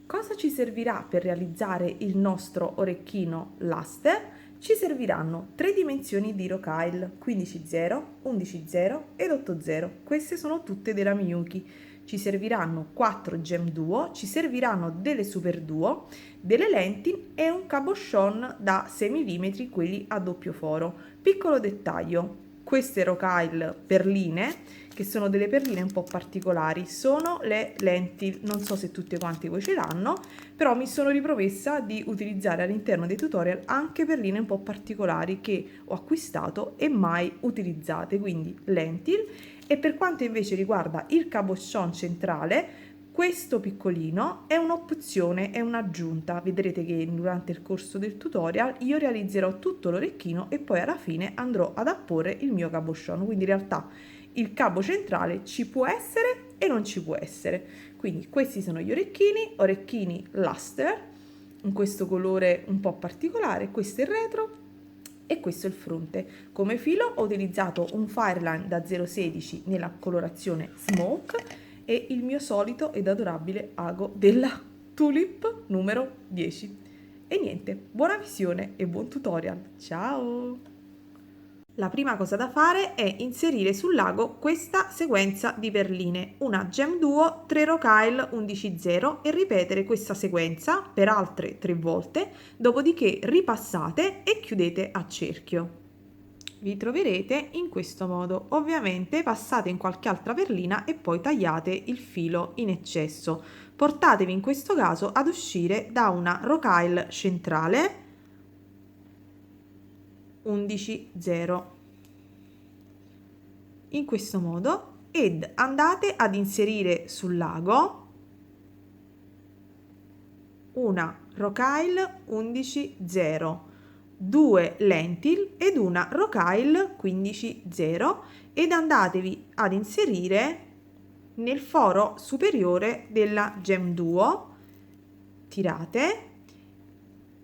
Cosa ci servirà per realizzare il nostro orecchino Luster? Ci serviranno 3 dimensioni di Rokyle, 15,0, 11,0 ed 8,0. Queste sono tutte della Miyuki. Ci serviranno 4 gem duo, ci serviranno delle super duo, delle lenti e un cabochon da 6 mm, quelli a doppio foro. Piccolo dettaglio, queste Rokyle perline, che sono delle perline un po' particolari, sono le lenti, non so se tutte quante voi ce l'hanno, però mi sono ripromessa di utilizzare all'interno dei tutorial anche perline un po' particolari che ho acquistato e mai utilizzate, quindi lentil. E per quanto invece riguarda il cabochon centrale, questo piccolino è un'opzione, è un'aggiunta. Vedrete che durante il corso del tutorial io realizzerò tutto l'orecchino e poi alla fine andrò ad apporre il mio cabochon, quindi in realtà il cavo centrale ci può essere e non ci può essere. Quindi questi sono gli orecchini Luster, in questo colore un po' particolare, questo è il retro e questo è il fronte. Come filo ho utilizzato un Fireline da 0,16 nella colorazione Smoke e il mio solito ed adorabile ago della Tulip numero 10. E niente, buona visione e buon tutorial. Ciao! La prima cosa da fare è inserire sul lago questa sequenza di perline, una gem duo 3 Rokyle 11,0 e ripetere questa sequenza per altre 3 volte, dopodiché ripassate e chiudete a cerchio. Vi troverete in questo modo. Ovviamente passate in qualche altra perlina e poi tagliate il filo in eccesso. Portatevi in questo caso ad uscire da una Rokyle centrale 11,0 in questo modo ed andate ad inserire sul lago una Rokyle 11,0, 2 lentil ed una Rokyle 15,0 ed andatevi ad inserire nel foro superiore della gem duo, tirate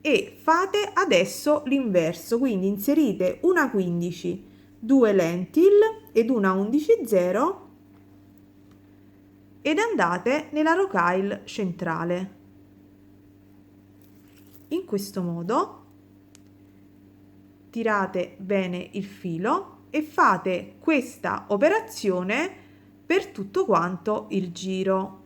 e fate adesso l'inverso, quindi inserite una 15, 2 lentil ed una 11,0 ed andate nella Rokyle centrale. In questo modo tirate bene il filo e fate questa operazione per tutto quanto il giro.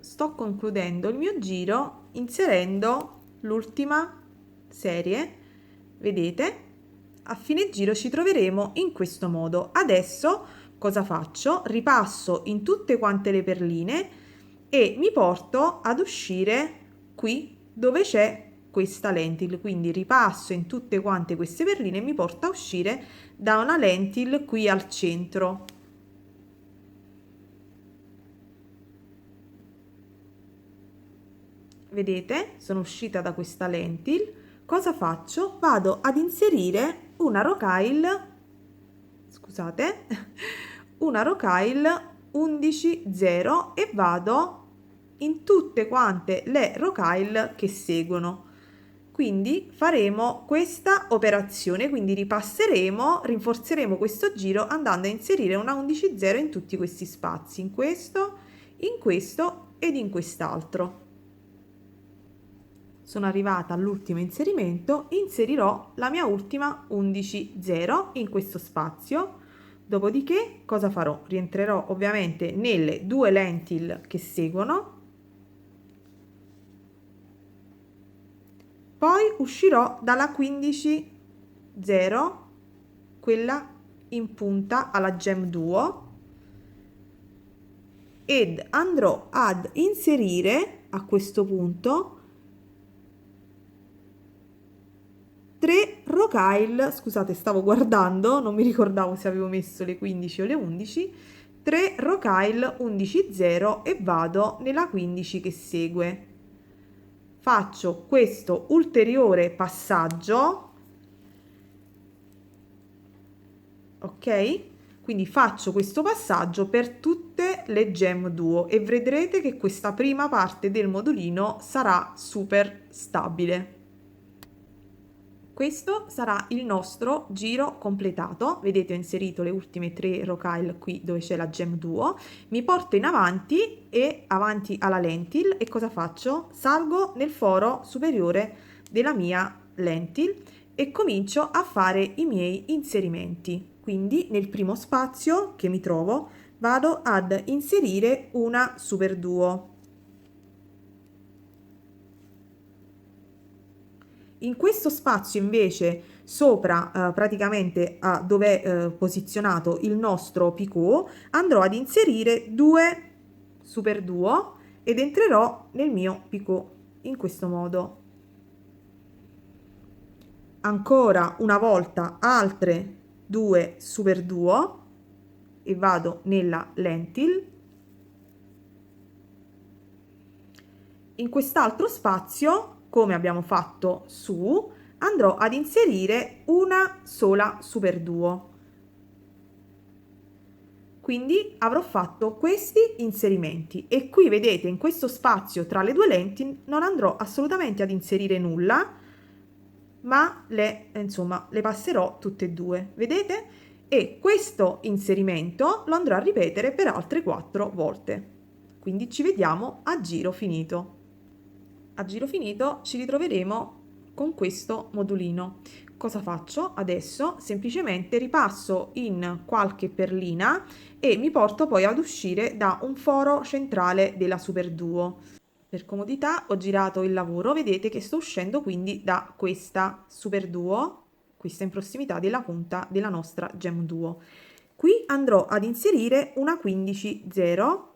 Sto concludendo il mio giro inserendo l'ultima serie, vedete? A fine giro ci troveremo in questo modo. Adesso cosa faccio? Ripasso in tutte quante le perline e mi porto ad uscire qui dove c'è questa lentil, quindi ripasso in tutte quante queste perline e mi porta a uscire da una lentil qui al centro. Vedete, sono uscita da questa lentil. Cosa faccio? Vado ad inserire una Rokyle, scusate, una Rokyle 11,0 e vado in tutte quante le Rokyle che seguono. Quindi faremo questa operazione, quindi ripasseremo, rinforzeremo questo giro andando a inserire una 11,0 in tutti questi spazi, in questo ed in quest'altro. Sono arrivata all'ultimo inserimento, inserirò la mia ultima 11,0 in questo spazio. Dopodiché cosa farò? Rientrerò ovviamente nelle 2 lentil che seguono, poi uscirò dalla 15,0, quella in punta alla gem duo, ed andrò ad inserire a questo punto 3 Rokyle, scusate, stavo guardando, non mi ricordavo se avevo messo le 15 o le 11, 3 Rokyle 11,0 e vado nella 15 che segue. Faccio questo ulteriore passaggio, ok? Quindi faccio questo passaggio per tutte le gem duo e vedrete che questa prima parte del modulino sarà super stabile. Questo sarà il nostro giro completato. Vedete, ho inserito le ultime 3 rocaille qui dove c'è la gem duo. Mi porto in avanti e avanti alla lentil e cosa faccio? Salgo nel foro superiore della mia lentil e comincio a fare i miei inserimenti. Quindi nel primo spazio che mi trovo vado ad inserire una super duo. In questo spazio invece sopra praticamente a dove è posizionato il nostro picot andrò ad inserire 2 super duo ed entrerò nel mio picot in questo modo. Ancora una volta altre 2 super duo e vado nella lentil. In quest'altro spazio, come abbiamo fatto su, andrò ad inserire una sola super duo. Quindi avrò fatto questi inserimenti e qui vedete in questo spazio tra le due lenti non andrò assolutamente ad inserire nulla, ma le passerò tutte e due, vedete? E questo inserimento lo andrò a ripetere per altre 4 volte. Quindi ci vediamo a giro finito. A giro finito ci ritroveremo con questo modulino. Cosa faccio adesso? Semplicemente ripasso in qualche perlina e mi porto poi ad uscire da un foro centrale della super duo. Per comodità ho girato il lavoro, vedete che sto uscendo quindi da questa super duo, questa in prossimità della punta della nostra gem duo. Qui andrò ad inserire una 15-0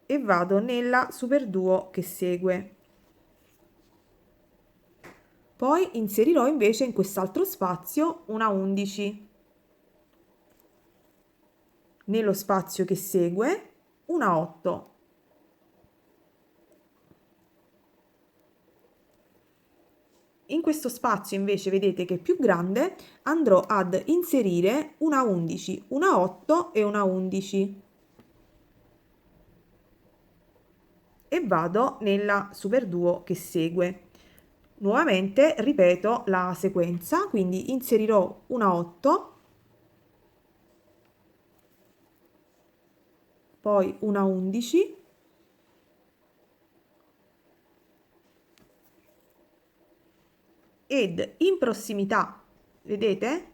e vado nella super duo che segue. Poi inserirò invece in quest'altro spazio una 11. Nello spazio che segue una 8. In questo spazio invece vedete che è più grande, andrò ad inserire una 11, una 8 e una 11. E vado nella super duo che segue. Nuovamente ripeto la sequenza, quindi inserirò una 8, poi una 11, ed in prossimità, vedete,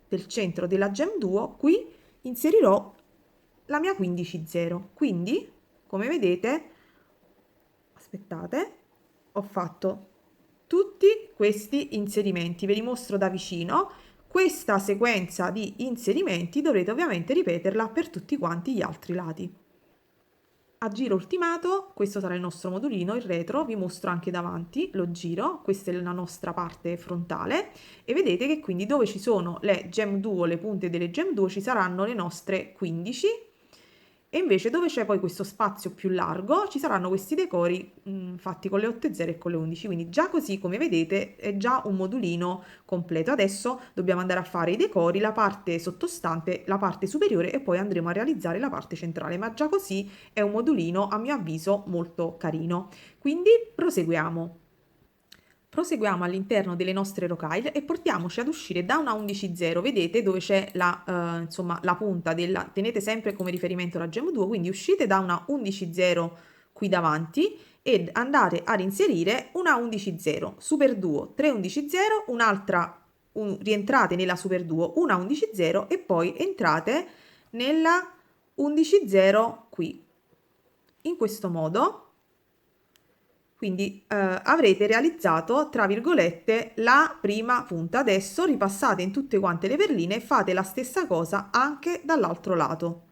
del centro della gem duo, qui inserirò la mia 15-0. Quindi, come vedete, aspettate, ho fatto tutti questi inserimenti, ve li mostro da vicino. Questa sequenza di inserimenti dovrete ovviamente ripeterla per tutti quanti gli altri lati. A giro ultimato, questo sarà il nostro modulino, il retro, vi mostro anche davanti, lo giro, questa è la nostra parte frontale e vedete che quindi dove ci sono le gem duo, le punte delle gem duo ci saranno le nostre 15 e invece dove c'è poi questo spazio più largo ci saranno questi decori fatti con le 8,0 e con le 11, quindi già così come vedete è già un modulino completo. Adesso dobbiamo andare a fare i decori, la parte sottostante, la parte superiore e poi andremo a realizzare la parte centrale, ma già così è un modulino a mio avviso molto carino. Quindi proseguiamo. Proseguiamo all'interno delle nostre rocaille e portiamoci ad uscire da una 11,0, vedete dove c'è la, la punta della, tenete sempre come riferimento la gem duo, quindi uscite da una 11,0 qui davanti ed andare ad inserire una 11,0, super duo, 3 11,0, un'altra, rientrate nella super duo, una 11,0 e poi entrate nella 11,0 qui, in questo modo. Quindi avrete realizzato, tra virgolette, la prima punta. Adesso ripassate in tutte quante le perline e fate la stessa cosa anche dall'altro lato.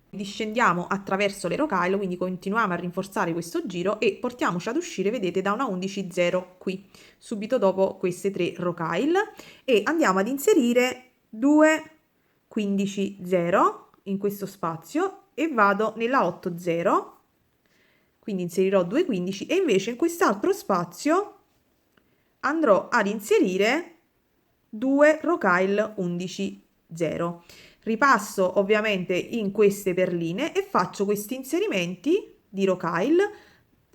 Discendiamo attraverso le rocaille, quindi continuiamo a rinforzare questo giro e portiamoci ad uscire, vedete, da una 11,0 qui, subito dopo queste 3 rocaille e andiamo ad inserire 2 15,0 in questo spazio e vado nella 8,0. Quindi inserirò 2,15 e invece in quest'altro spazio andrò ad inserire 2 rocaille 11,0. Ripasso ovviamente in queste perline e faccio questi inserimenti di rocaille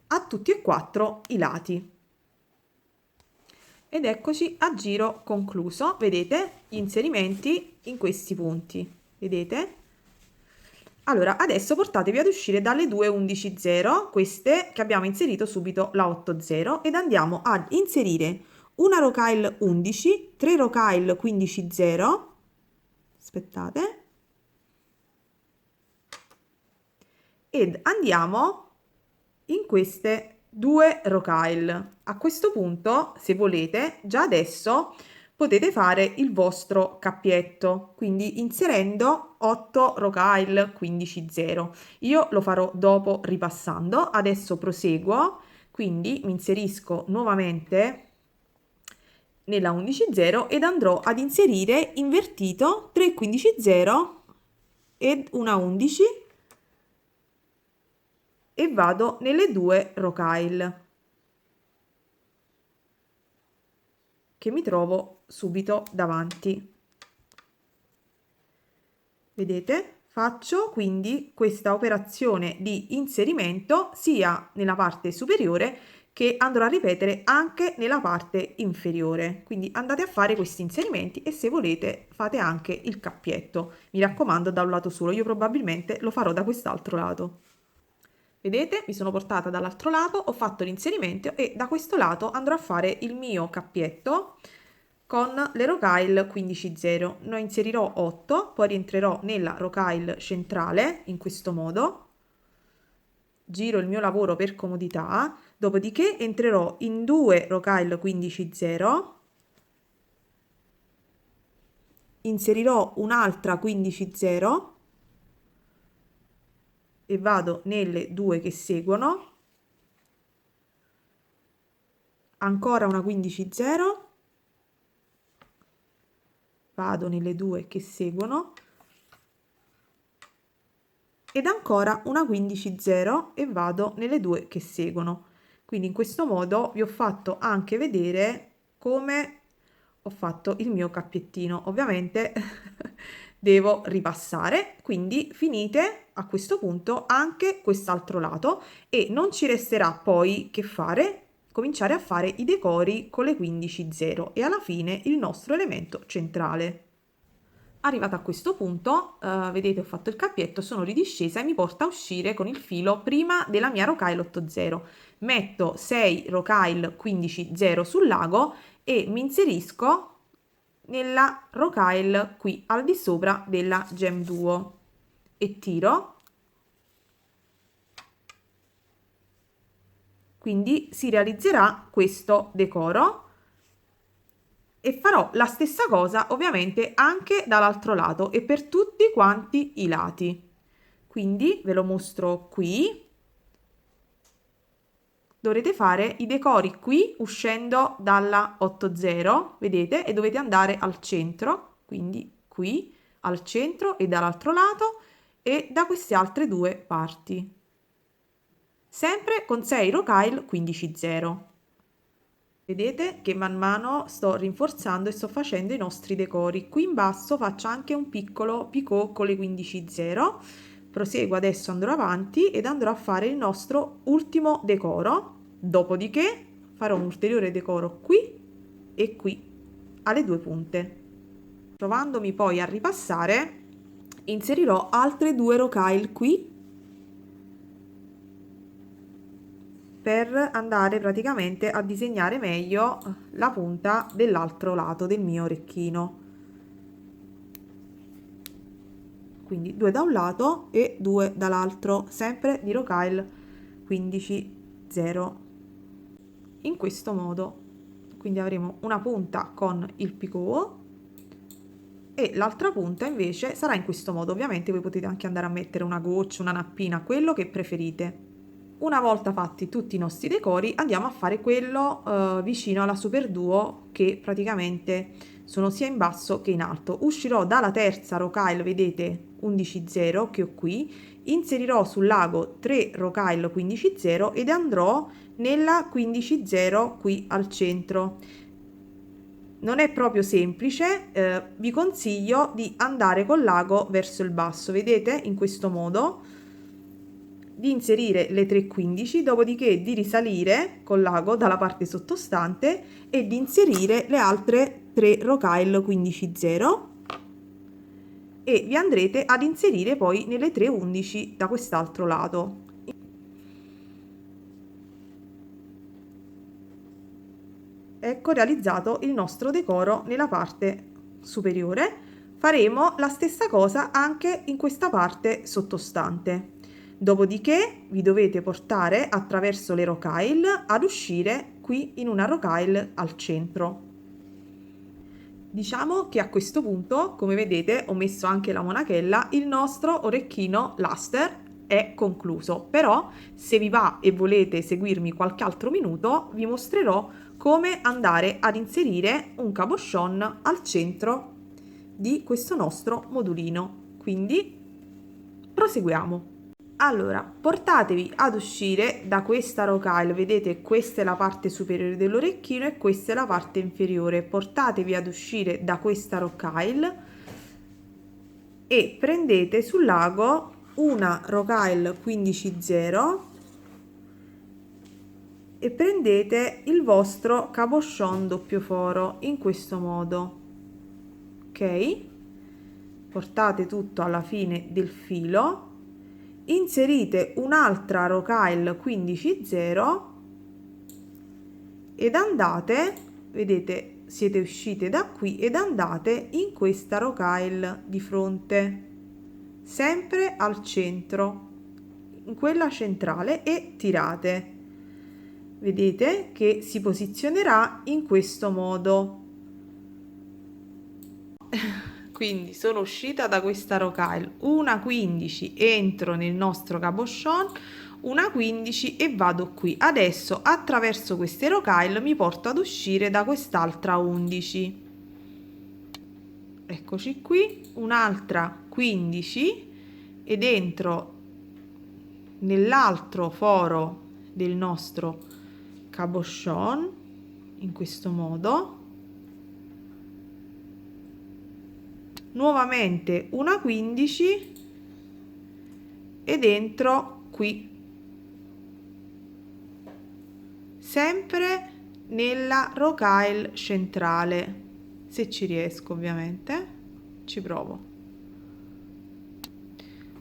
a tutti e 4 i lati. ed eccoci a giro concluso. Vedete gli inserimenti in questi punti, vedete? Allora, adesso portatevi ad uscire dalle 2 11 0, queste che abbiamo inserito subito la 8 0, ed andiamo ad inserire una rocaille 11, 3 rocaille 15 0, aspettate, ed andiamo in queste 2 rocaille. A questo punto, se volete, già adesso potete fare il vostro cappietto, quindi inserendo 8 rocaille 15 0. Io lo farò dopo ripassando, adesso proseguo, quindi mi inserisco nuovamente nella 11 0 ed andrò ad inserire invertito 3 15 0 ed una 11 e vado nelle 2 rocaille che mi trovo subito davanti. Vedete? Faccio quindi questa operazione di inserimento sia nella parte superiore che andrò a ripetere anche nella parte inferiore. Quindi andate a fare questi inserimenti e se volete fate anche il cappietto. Mi raccomando, da un lato solo, io probabilmente lo farò da quest'altro lato. Vedete, mi sono portata dall'altro lato, ho fatto l'inserimento e da questo lato andrò a fare il mio cappietto con le rocaille 15 0. Ne inserirò 8, poi rientrerò nella rocaille centrale in questo modo, giro il mio lavoro per comodità, dopodiché entrerò in 2 rocaille 15 0, inserirò un'altra 15 0 e vado nelle 2 che seguono, ancora una 15 0, vado nelle 2 che seguono ed ancora una 15 0 e vado nelle 2 che seguono. Quindi in questo modo vi ho fatto anche vedere come ho fatto il mio cappiettino. Ovviamente devo ripassare, quindi finite a questo punto anche quest'altro lato e non ci resterà poi che fare, cominciare a fare i decori con le 15 0 e alla fine il nostro elemento centrale. Arrivata a questo punto, vedete ho fatto il cappietto, sono ridiscesa e mi porta a uscire con il filo prima della mia rocaille 8 0. Metto 6 rocaille 15 0 sul lago e mi inserisco nella rocaille qui al di sopra della gem duo e tiro. Quindi si realizzerà questo decoro e farò la stessa cosa ovviamente anche dall'altro lato e per tutti quanti i lati. Quindi ve lo mostro qui. Dovrete fare i decori qui uscendo dalla 8 0, vedete, e dovete andare al centro, quindi qui al centro e dall'altro lato e da queste altre due parti. Sempre con 6 rocaille 15 0. Vedete che man mano sto rinforzando e sto facendo i nostri decori. Qui in basso faccio anche un piccolo picot con le 15 0. Proseguo adesso, andrò avanti ed andrò a fare il nostro ultimo decoro. Dopodiché farò un ulteriore decoro qui e qui alle due punte. Trovandomi poi a ripassare, inserirò altre 2 rocaille qui per andare praticamente a disegnare meglio la punta dell'altro lato del mio orecchino. Quindi 2 da un lato e 2 dall'altro, sempre di rocaille 15 0. In questo modo, quindi avremo una punta con il picot e l'altra punta invece sarà in questo modo. Ovviamente voi potete anche andare a mettere una goccia, una nappina, quello che preferite. Una volta fatti tutti i nostri decori andiamo a fare quello vicino alla super duo, che praticamente sono sia in basso che in alto. Uscirò dalla terza rocaille, vedete 11 0 che ho qui, inserirò sul lago 3 rocaille 15 0 ed andrò nella 15 0 qui al centro. Non è proprio semplice, vi consiglio di andare col lago verso il basso, vedete in questo modo. di inserire le 3,15, dopodiché di risalire con l'ago dalla parte sottostante e di inserire le altre 3 rocaille 15,0 e vi andrete ad inserire poi nelle 3,11 da quest'altro lato. Ecco realizzato il nostro decoro nella parte superiore. Faremo la stessa cosa anche in questa parte sottostante. Dopodiché vi dovete portare attraverso le rocaille ad uscire qui in una rocaille al centro. Diciamo che a questo punto, come vedete, ho messo anche la monachella, il nostro orecchino Luster è concluso. Però se vi va e volete seguirmi qualche altro minuto, vi mostrerò come andare ad inserire un cabochon al centro di questo nostro modulino. Quindi proseguiamo. Allora, portatevi ad uscire da questa rocaille, vedete questa è la parte superiore dell'orecchino e questa è la parte inferiore. Portatevi ad uscire da questa rocaille e prendete sul lago una rocaille 15,0 e prendete il vostro cabochon doppio foro in questo modo, ok? Portate tutto alla fine del filo, inserite un'altra rocaille 15,0 ed andate, vedete, siete uscite da qui ed andate in questa rocaille di fronte, sempre al centro, in quella centrale, e tirate. Vedete che si posizionerà in questo modo. Quindi sono uscita da questa rocaille, una 15, entro nel nostro cabochon, una 15 e vado qui. Adesso attraverso queste rocaille mi porto ad uscire da quest'altra 11. Eccoci qui, un'altra 15 ed entro nell'altro foro del nostro cabochon in questo modo. Nuovamente una 15 ed entro qui, sempre nella rocaille centrale, se ci riesco ovviamente, ci provo.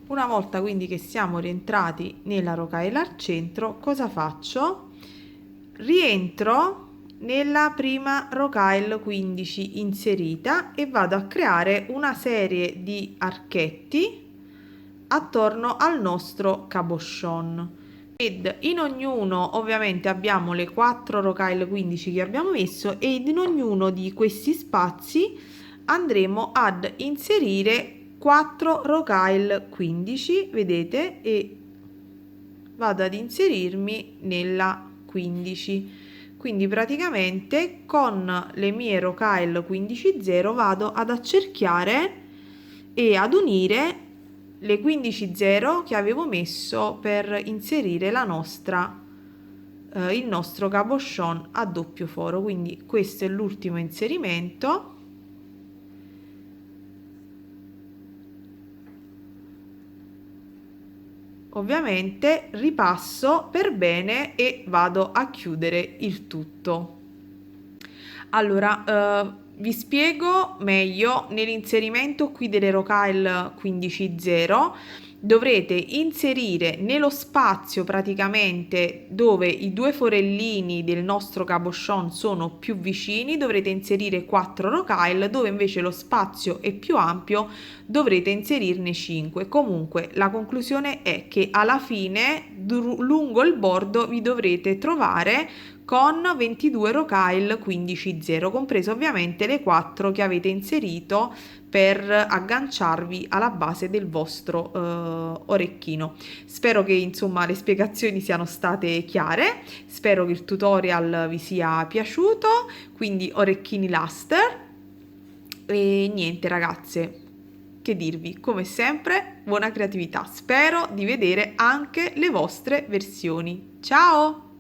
Una volta quindi che siamo rientrati nella rocaille al centro, cosa faccio? Rientro nella prima rocaille 15 inserita e vado a creare una serie di archetti attorno al nostro cabochon ed in ognuno ovviamente abbiamo le 4 rocaille 15 che abbiamo messo ed in ognuno di questi spazi andremo ad inserire 4 rocaille 15, vedete, e vado ad inserirmi nella 15. Quindi praticamente con le mie rocaille 15,0 vado ad accerchiare e ad unire le 15,0 che avevo messo per inserire la nostra il nostro cabochon a doppio foro. Quindi questo è l'ultimo inserimento. Ovviamente ripasso per bene e vado a chiudere il tutto. Allora, vi spiego meglio. Nell'inserimento qui delle rocaille 15,0 dovrete inserire nello spazio praticamente dove i due forellini del nostro cabochon sono più vicini, dovrete inserire 4 rocaille, dove invece lo spazio è più ampio dovrete inserirne 5. Comunque la conclusione è che alla fine lungo il bordo vi dovrete trovare con 22 rocaille 15,0, comprese ovviamente le 4 che avete inserito per agganciarvi alla base del vostro orecchino. Spero che insomma le spiegazioni siano state chiare, spero che il tutorial vi sia piaciuto, quindi orecchini Luster. E niente ragazze, che dirvi, come sempre buona creatività, spero di vedere anche le vostre versioni. Ciao!